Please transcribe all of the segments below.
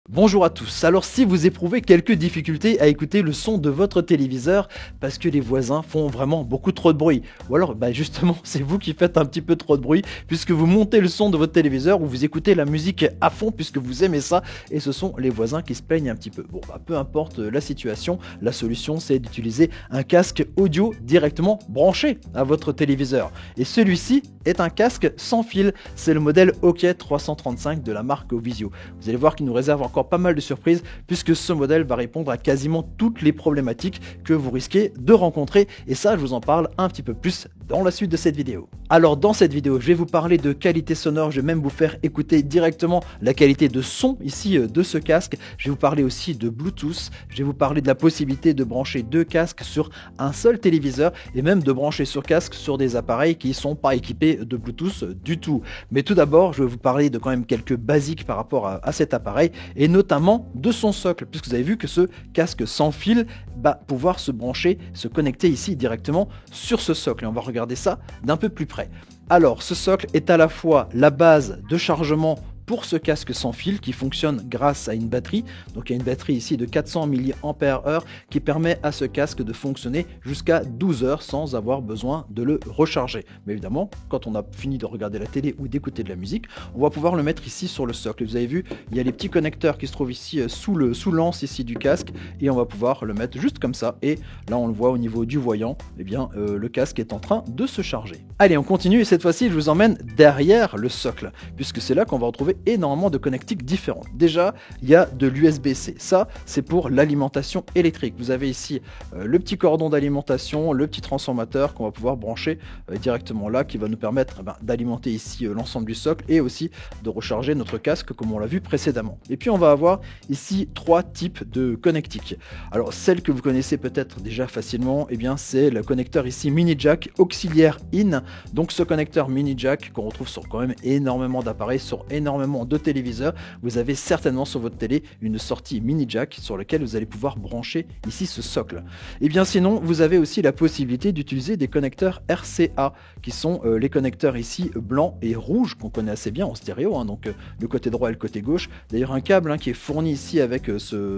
Bonjour à tous, alors si vous éprouvez quelques difficultés à écouter le son de votre téléviseur parce que les voisins font vraiment beaucoup trop de bruit, ou alors justement c'est vous qui faites un petit peu trop de bruit puisque vous montez le son de votre téléviseur ou vous écoutez la musique à fond puisque vous aimez ça et ce sont les voisins qui se plaignent un petit peu. Bon peu importe la situation, la solution c'est d'utiliser un casque audio directement branché à votre téléviseur et celui-ci est un casque sans fil, c'est le modèle OK 335 de la marque Ovisio. Vous allez voir qu'il nous réserve encore pas mal de surprises puisque ce modèle va répondre à quasiment toutes les problématiques que vous risquez de rencontrer et ça je vous en parle un petit peu plus dans la suite de cette vidéo. Alors dans cette vidéo je vais vous parler de qualité sonore, je vais même vous faire écouter directement la qualité de son ici de ce casque, je vais vous parler aussi de Bluetooth, je vais vous parler de la possibilité de brancher deux casques sur un seul téléviseur et même de brancher ce casque sur des appareils qui ne sont pas équipés de Bluetooth du tout. Mais tout d'abord je vais vous parler de quand même quelques basiques par rapport à cet appareil et notamment de son socle, puisque vous avez vu que ce casque sans fil va pouvoir se brancher, se connecter ici directement sur ce socle. Et on va regarder ça d'un peu plus près. Alors, ce socle est à la fois la base de chargement pour ce casque sans fil qui fonctionne grâce à une batterie. Donc il y a une batterie ici de 400 mAh qui permet à ce casque de fonctionner jusqu'à 12 heures sans avoir besoin de le recharger. Mais évidemment, quand on a fini de regarder la télé ou d'écouter de la musique, on va pouvoir le mettre ici sur le socle. Et vous avez vu, il y a les petits connecteurs qui se trouvent ici sous l'anse ici du casque et on va pouvoir le mettre juste comme ça. Et là on le voit au niveau du voyant, le casque est en train de se charger. Allez, on continue et cette fois-ci je vous emmène derrière le socle puisque c'est là qu'on va retrouver énormément de connectiques différentes. Déjà, il y a de l'USB-C. Ça, c'est pour l'alimentation électrique. Vous avez ici le petit cordon d'alimentation, le petit transformateur qu'on va pouvoir brancher directement là, qui va nous permettre d'alimenter ici l'ensemble du socle et aussi de recharger notre casque comme on l'a vu précédemment. Et puis on va avoir ici trois types de connectiques. Alors celle que vous connaissez peut-être déjà facilement, c'est le connecteur ici mini jack auxiliaire in. Donc ce connecteur mini jack qu'on retrouve sur quand même énormément d'appareils, sur énormément de téléviseurs, vous avez certainement sur votre télé une sortie mini jack sur laquelle vous allez pouvoir brancher ici ce socle. Et bien sinon, vous avez aussi la possibilité d'utiliser des connecteurs RCA qui sont les connecteurs ici blanc et rouge qu'on connaît assez bien en stéréo, donc le côté droit et le côté gauche. D'ailleurs un câble qui est fourni ici avec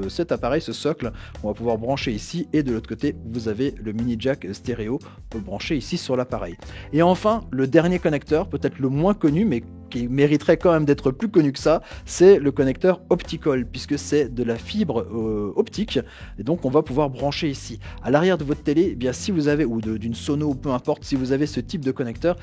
cet appareil, ce socle, on va pouvoir brancher ici et de l'autre côté vous avez le mini jack stéréo branché ici sur l'appareil. Et enfin le dernier connecteur, peut-être le moins connu mais qui mériterait quand même d'être plus connu que ça, c'est le connecteur optical, puisque c'est de la fibre optique, et donc on va pouvoir brancher ici. À l'arrière de votre télé, si vous avez, ou d'une sono, ou peu importe, si vous avez ce type de connecteur,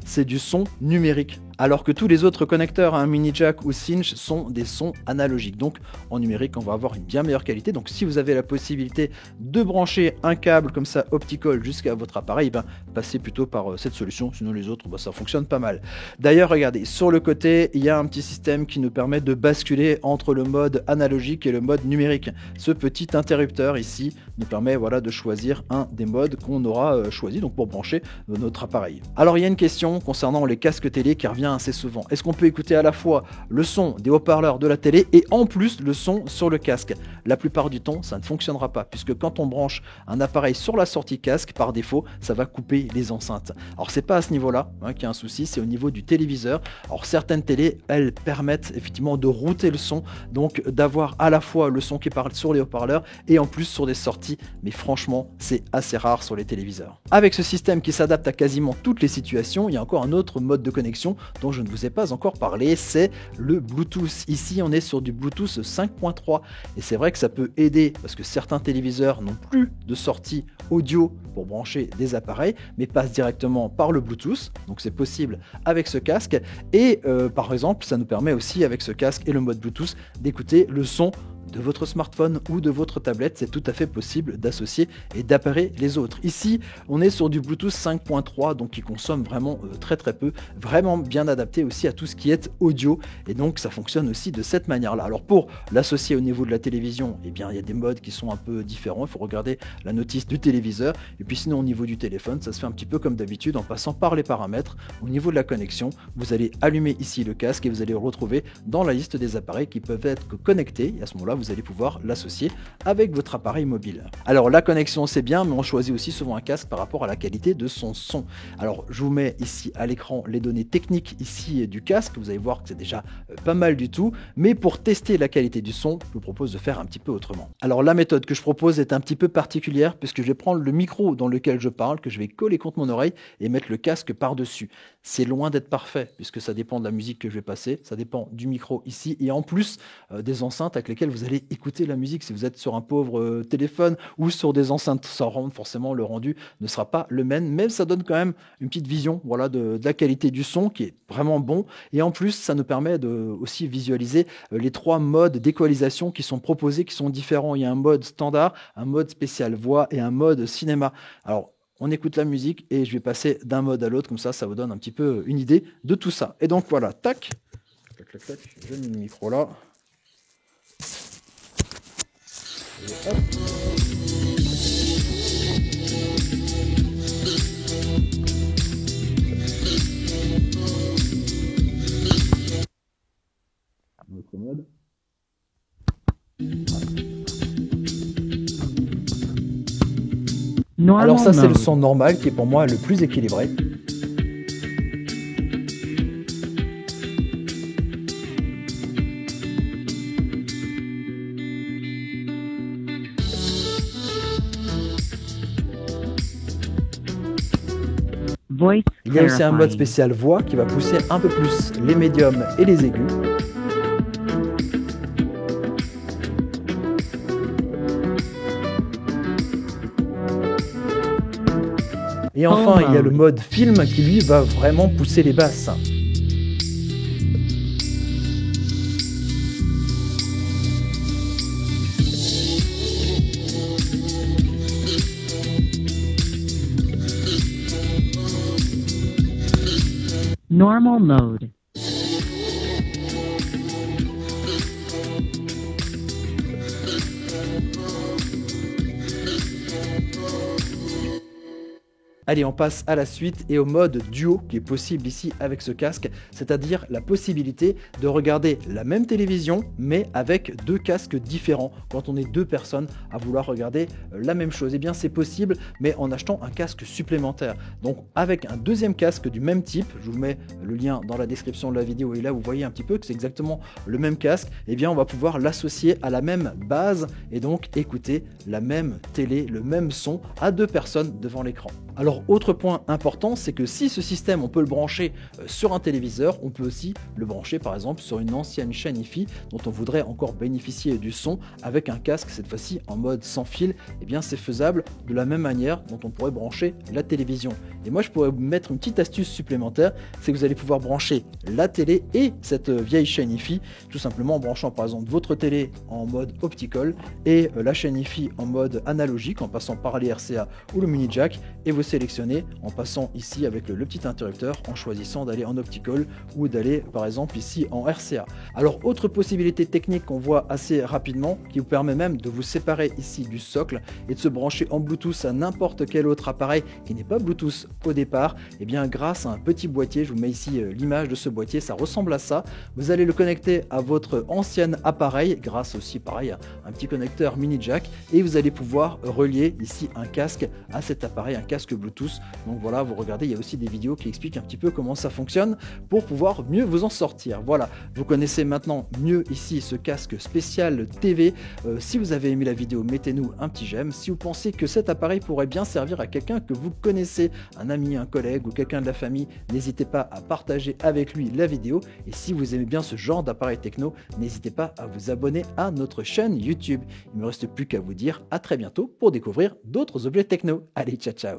c'est du son numérique. Alors que tous les autres connecteurs, mini jack ou cinch, sont des sons analogiques. Donc en numérique, on va avoir une bien meilleure qualité. Donc si vous avez la possibilité de brancher un câble comme ça optical jusqu'à votre appareil, passez plutôt par cette solution. Sinon les autres, ça fonctionne pas mal. D'ailleurs, regardez, sur le côté, il y a un petit système qui nous permet de basculer entre le mode analogique et le mode numérique. Ce petit interrupteur ici nous permet de choisir un des modes qu'on aura choisi donc pour brancher notre appareil. Alors il y a une question concernant les casques télé qui revient assez souvent. Est-ce qu'on peut écouter à la fois le son des haut-parleurs de la télé et en plus le son sur le casque? La plupart du temps, ça ne fonctionnera pas puisque quand on branche un appareil sur la sortie casque, par défaut, ça va couper les enceintes. Alors c'est pas à ce niveau-là qu'il y a un souci, c'est au niveau du téléviseur. Alors certaines télés, elles permettent effectivement de router le son, donc d'avoir à la fois le son qui parle sur les haut-parleurs et en plus sur des sorties, mais franchement, c'est assez rare sur les téléviseurs. Avec ce système qui s'adapte à quasiment toutes les situations, il y a encore un autre mode de connexion dont je ne vous ai pas encore parlé, c'est le Bluetooth. Ici, on est sur du Bluetooth 5.3 et c'est vrai que ça peut aider parce que certains téléviseurs n'ont plus de sortie audio pour brancher des appareils, mais passent directement par le Bluetooth, donc c'est possible avec ce casque et par exemple, ça nous permet aussi avec ce casque et le mode Bluetooth d'écouter le son de votre smartphone ou de votre tablette, c'est tout à fait possible d'associer et d'appairer les autres. Ici, on est sur du Bluetooth 5.3, donc qui consomme vraiment très peu, vraiment bien adapté aussi à tout ce qui est audio, et donc ça fonctionne aussi de cette manière-là. Alors pour l'associer au niveau de la télévision, il y a des modes qui sont un peu différents, il faut regarder la notice du téléviseur, et puis sinon au niveau du téléphone, ça se fait un petit peu comme d'habitude en passant par les paramètres. Au niveau de la connexion, vous allez allumer ici le casque et vous allez le retrouver dans la liste des appareils qui peuvent être connectés, et à ce moment-là, voilà, vous allez pouvoir l'associer avec votre appareil mobile. Alors la connexion c'est bien, mais on choisit aussi souvent un casque par rapport à la qualité de son son. Alors je vous mets ici à l'écran les données techniques ici du casque, vous allez voir que c'est déjà pas mal du tout, mais pour tester la qualité du son, je vous propose de faire un petit peu autrement. Alors la méthode que je propose est un petit peu particulière puisque je vais prendre le micro dans lequel je parle, que je vais coller contre mon oreille et mettre le casque par-dessus. C'est loin d'être parfait puisque ça dépend de la musique que je vais passer, ça dépend du micro ici et en plus des enceintes avec lesquelles vous allez écouter la musique. Si vous êtes sur un pauvre téléphone ou sur des enceintes surround, forcément le rendu ne sera pas le même, mais ça donne quand même une petite vision voilà, de la qualité du son qui est vraiment bon et en plus ça nous permet de aussi visualiser les 3 modes d'équalisation qui sont proposés, qui sont différents. Il y a un mode standard, un mode spécial voix et un mode cinéma. Alors on écoute la musique et je vais passer d'un mode à l'autre, comme ça vous donne un petit peu une idée de tout ça. Et donc voilà, tac, tac, tac, tac, je mets le micro là. Et hop. Un autre mode. Alors ça c'est le son normal qui est pour moi le plus équilibré. Il y a aussi un mode spécial voix qui va pousser un peu plus les médiums et les aigus. Et enfin, il y a le mode film qui lui va vraiment pousser les basses. Normal mode. Allez, on passe à la suite et au mode duo qui est possible ici avec ce casque, c'est-à-dire la possibilité de regarder la même télévision mais avec 2 casques différents. Quand on est 2 personnes à vouloir regarder la même chose, eh bien c'est possible mais en achetant un casque supplémentaire. Donc avec un deuxième casque du même type, je vous mets le lien dans la description de la vidéo et là vous voyez un petit peu que c'est exactement le même casque, eh bien on va pouvoir l'associer à la même base et donc écouter la même télé, le même son à 2 personnes devant l'écran. Alors autre point important, c'est que si ce système on peut le brancher sur un téléviseur, on peut aussi le brancher par exemple sur une ancienne chaîne Hi-Fi dont on voudrait encore bénéficier du son avec un casque cette fois-ci en mode sans fil, et bien c'est faisable de la même manière dont on pourrait brancher la télévision. Et moi je pourrais vous mettre une petite astuce supplémentaire, c'est que vous allez pouvoir brancher la télé et cette vieille chaîne Hi-Fi tout simplement en branchant par exemple votre télé en mode optical et la chaîne Hi-Fi en mode analogique en passant par les RCA ou le mini jack et vous sélectionnez en passant ici avec le petit interrupteur en choisissant d'aller en optical ou d'aller par exemple ici en RCA. Alors autre possibilité technique qu'on voit assez rapidement qui vous permet même de vous séparer ici du socle et de se brancher en Bluetooth à n'importe quel autre appareil qui n'est pas Bluetooth au départ, et bien grâce à un petit boîtier, je vous mets ici l'image de ce boîtier, ça ressemble à ça, vous allez le connecter à votre ancien appareil grâce aussi pareil à un petit connecteur mini jack et vous allez pouvoir relier ici un casque à cet appareil, un casque Bluetooth. Donc voilà, vous regardez, il y a aussi des vidéos qui expliquent un petit peu comment ça fonctionne pour pouvoir mieux vous en sortir. Voilà, vous connaissez maintenant mieux ici ce casque spécial TV. Si vous avez aimé la vidéo, mettez-nous un petit j'aime. Si vous pensez que cet appareil pourrait bien servir à quelqu'un que vous connaissez, un ami, un collègue ou quelqu'un de la famille, n'hésitez pas à partager avec lui la vidéo. Et si vous aimez bien ce genre d'appareil techno, n'hésitez pas à vous abonner à notre chaîne YouTube. Il ne me reste plus qu'à vous dire à très bientôt pour découvrir d'autres objets techno. Allez, ciao ciao!